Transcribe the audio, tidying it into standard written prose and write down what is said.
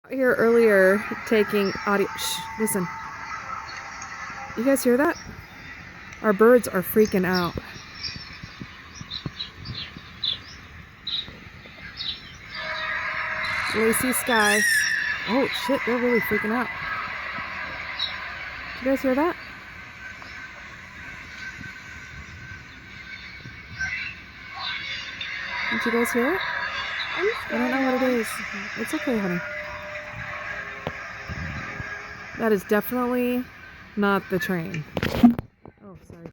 Here earlier taking audio. Shh, listen. You guys hear that? Our birds are freaking out. Lacy Sky. Oh shit, they're really freaking out. Did you guys hear that? Did you guys hear it? I don't know what it is. It's okay, honey. That is definitely not the train.